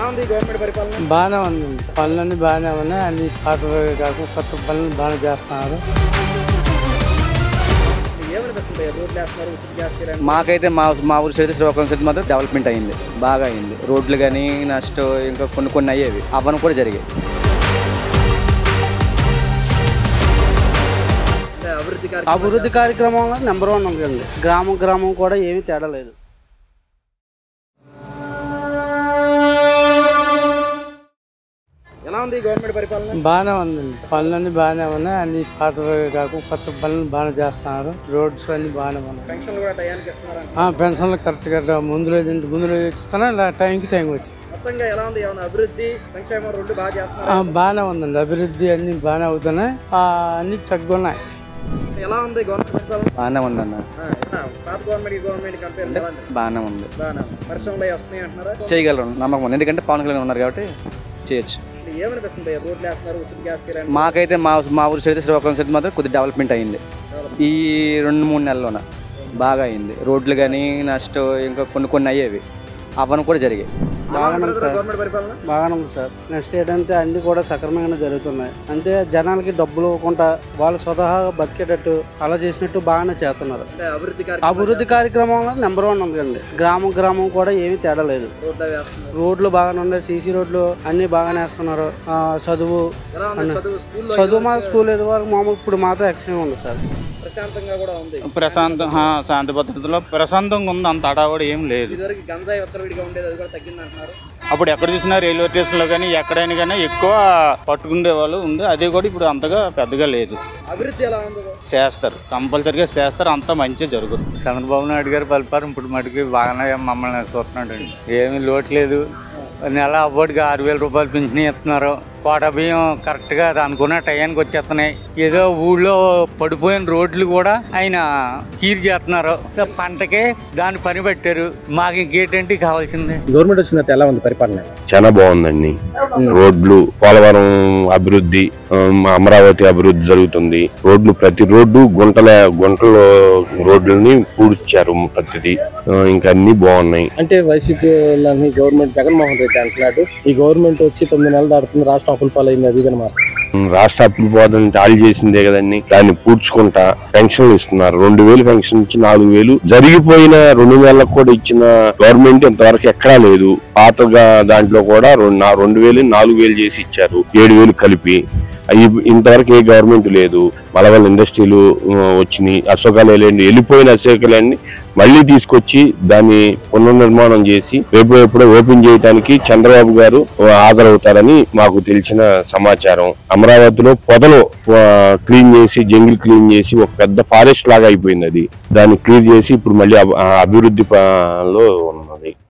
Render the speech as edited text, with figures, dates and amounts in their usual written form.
ఉంది గవర్నమెంట్ పరిపాలన? బాగానే ఉంది, పనులన్నీ బాగానే ఉన్నాయి. అన్ని పాత కాకుండా కొత్త పనులు బాగానే చేస్తున్నారు. ఏమనిపిస్తుంది? రోడ్లు వేస్తున్నారు, ఉచిత గ్యాస్ సిలిండర్. మాకైతే మా ఊరి సైడ్ శ్రీకాకుళం సైడ్ మాత్రం డెవలప్మెంట్ అయింది, బాగా అయింది. రోడ్లు కానీ నెక్స్ట్ ఇంకా కొన్ని అయ్యేవి, అవన్నీ కూడా జరిగాయి. అభివృద్ధి కార్యక్రమంలో నెంబర్ 1 ఉందండి. గ్రామం కూడా ఏమీ తేడా లేదు. ఎలా ఉంది గవర్నమెంట్ పరిపాలన? బాగానే ఉందండి, పనులన్నీ బాగానే ఉన్నాయి. అన్ని పాత కాకుండా కొత్త పనులు బాగానే చేస్తున్నారు. రోడ్స్ అన్ని బాగానే ఉన్నాయి. పెన్షన్లు కూడా టైంకి ఇస్తున్నారు. పెన్షన్లు కరెక్ట్గా ముందులో ఇస్తున్నా, టైంకి వచ్చింది. మొత్తంగా ఎలా ఉంది? ఏమైనా అభివృద్ధి సంక్షేమం రెండు బాగా చేస్తున్నారు? బాగానే ఉందండి, అభివృద్ధి అన్ని బాగానే అవుతున్నాయి. అన్ని చక్కగా ఉన్నాయి. ఎలా ఉంది గవర్నమెంట్ పరిపాలన? బాగానే ఉంది అన్న. పాత గవర్నమెంట్ కంపేర్ బాగానే ఉంది. పరిశ్రమలు వస్తున్నాయి అంటున్నారా? చేయగలరు, నమ్మకం ఉంది. ఎందుకంటే పవన్ కళ్యాణ్ ఉన్నారు కాబట్టి చేయొచ్చు. ఏమనిపిస్తుంది? రోడ్లు వేస్తున్నారు, ఉచిత గ్యాస్ సిలిండర్. మాకైతే మా ఊరి సైడ్ శ్రీకాకుళం సైడ్ మాత్రం కొద్దిగా డెవలప్మెంట్ అయింది. ఈ 2-3 నెలల్లోన బాగా అయింది. రోడ్లు కానీ నెక్స్ట్ ఇంకా కొన్ని అయ్యేవి, అవన్నీ కూడా జరిగాయి. బాగానే ఉంది సార్. నెక్స్ట్ ఏంటంటే అన్ని కూడా సక్రమంగానే జరుగుతున్నాయి. అంటే జనాలకి డబ్బులు ఇవ్వకుండా వాళ్ళు స్వతహాగా బతికేటట్టు అలా చేసినట్టు బాగానే చేస్తున్నారు. అభివృద్ధి కార్యక్రమంలో నెంబర్ 1 ఉందండి. గ్రామం కూడా ఏమీ తేడా లేదు. రోడ్లు బాగానే ఉన్నాయి, సీసీ రోడ్లు అన్ని బాగానే వేస్తున్నారు. చదువు మా స్కూల్ ఏదో వరకు మామూలు, ఇప్పుడు మాత్రం ఎక్స్ట్రీమ్ ఉంది సార్. ప్రశాంతంగా కూడా ఉంది. శాంతి భద్రతలో ప్రశాంతంగా ఉంది, అంత అడావుడు ఏం లేదు. గంజాయి విచ్చలవిడిగా ఉండేది, అది కూడా తగ్గింది అంటున్నారు. అప్పుడు ఎక్కడ చూసినా రైల్వే స్టేషన్లో కానీ ఎక్కడైనా కానీ ఎక్కువ పట్టుకునే వాళ్ళు ఉంది. అది కూడా ఇప్పుడు అంతగా పెద్దగా లేదు. అభివృద్ధి ఎలా ఉంది? చేస్తారు, కంపల్సరీగా చేస్తారు, అంతా మంచిగా జరుగుతుంది. చంద్రబాబు నాయుడు గారు పరిపాలన ఇప్పుడు మటుకి బాగానే మమ్మల్ని చూస్తున్నాడు అండి. ఏమీ లోటు లేదు. నెల అవ్వడిగా 6,000 రూపాయలు పింఛన్ ఇస్తున్నారు. కోట బియ్యం కరెక్ట్గా అనుకున్న టయానికి వచ్చేస్తున్నాయి. ఏదో ఊళ్ళో పడిపోయిన రోడ్లు కూడా ఆయన కీర్ చేస్తున్నారు. పంటకే దాన్ని పని పెట్టారు. మాకు ఇంకేంటి కావాల్సింది? గవర్నమెంట్ వచ్చిన ఎలా ఉంది పరిపాలన? చాలా బాగుందండి. రోడ్లు, పోలవరం అభివృద్ధి, అమరావతి అభివృద్ధి జరుగుతుంది. రోడ్లు, ప్రతి రోడ్డు గుంటలో రోడ్లని పూడ్చారు ప్రతిదీ. ఇంకా అన్ని బాగున్నాయి. అంటే వైసీపీ గవర్నమెంట్ జగన్మోహన్ రెడ్డి అంటున్నాడు, ఈ గవర్నమెంట్ వచ్చి 9 నెలలు దాటుతుంది, రాష్ట్రం అప్పులు పాలైంది, అది అనమాట. రాష్ట్ర అప్పులు పోదని టాలీ చేసిందే కదండి. దాన్ని పూడ్చుకుంటా పెన్షన్లు ఇస్తున్నారు. 2,000 పెన్షన్ నుంచి 4,000 జరిగిపోయిన 2 నెలలకు కూడా ఇచ్చిన గవర్నమెంట్ ఇంతవరకు ఎక్కడా లేదు. పాతగా దాంట్లో కూడా 2,000 4,000 చేసి ఇచ్చారు, 7,000 కలిపి. ఇంతవరకు ఏ గవర్నమెంట్ లేదు. మలవల్ ఇండస్ట్రీలు వచ్చినాయి, అశోక లేలాండ్ వెళ్ళిపోయిన అశోక లేలాండ్ మళ్ళీ తీసుకొచ్చి దాన్ని పునర్నిర్మాణం చేసి ఎప్పుడో ఓపెన్ చేయడానికి చంద్రబాబు గారు హాజరవుతారని మాకు తెలిసిన సమాచారం. అమరావతిలో పొదలు క్లీన్ చేసి, జంగిల్ క్లీన్ చేసి ఒక పెద్ద ఫారెస్ట్ లాగా అయిపోయింది. అది దాన్ని క్లియర్ చేసి ఇప్పుడు మళ్ళీ అభివృద్ధిలో ఉన్నాం.